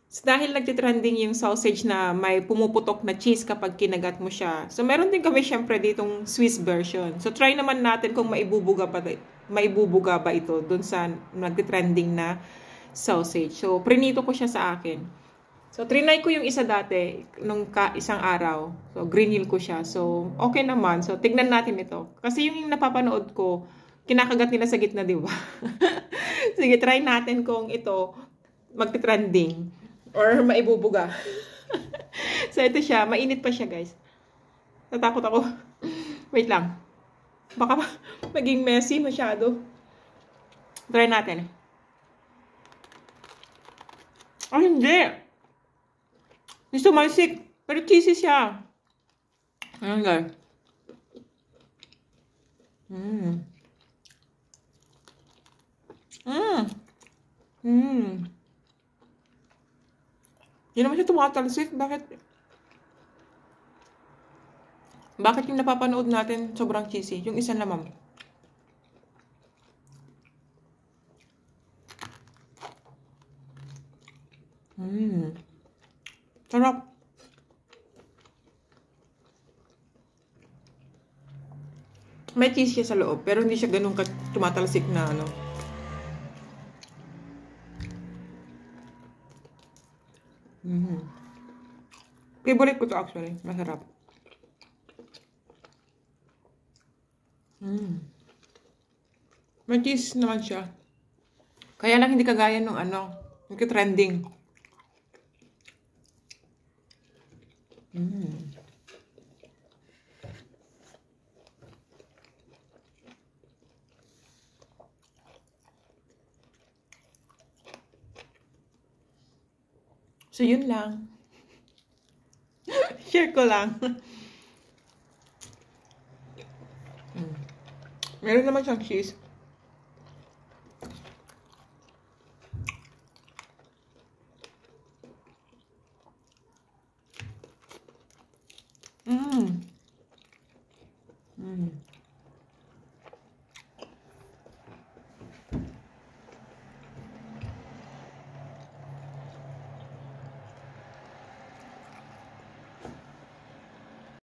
So, dahil nagtitrending yung sausage na may pumuputok na cheese kapag kinagat mo siya. So, meron din kami syempre ditong Swiss version. So, try naman natin kung maibubuga ba ito dun sa nagtitrending na sausage. So, prinito ko siya sa akin. So, trinay ko yung isa dati nung isang araw. So, grinil ko siya. So, okay naman. So, tignan natin ito. Kasi yung napapanood ko, kinakagat nila sa gitna, di ba? Sige, try natin kung ito magtitrending or maibubuga. So, ito siya. Mainit pa siya, guys. Natakot ako. Wait lang. Baka maging messy masyado. Try natin. Oh, hindi. Hindi sumalsik. Pero cheesy siya. Ayan, guys. Hindi naman siya tumatalsik. Bakit yung napapanood natin sobrang cheesy? Yung isa naman. Sarap. May cheese siya sa loob, pero hindi siya ganun tumatalsik na ano. Favorite ko to actually. Masarap. May cheese naman siya. Kaya lang hindi kagaya nung ano, yung trending. So, yun lang. Share ko lang. Meron naman siyang cheese.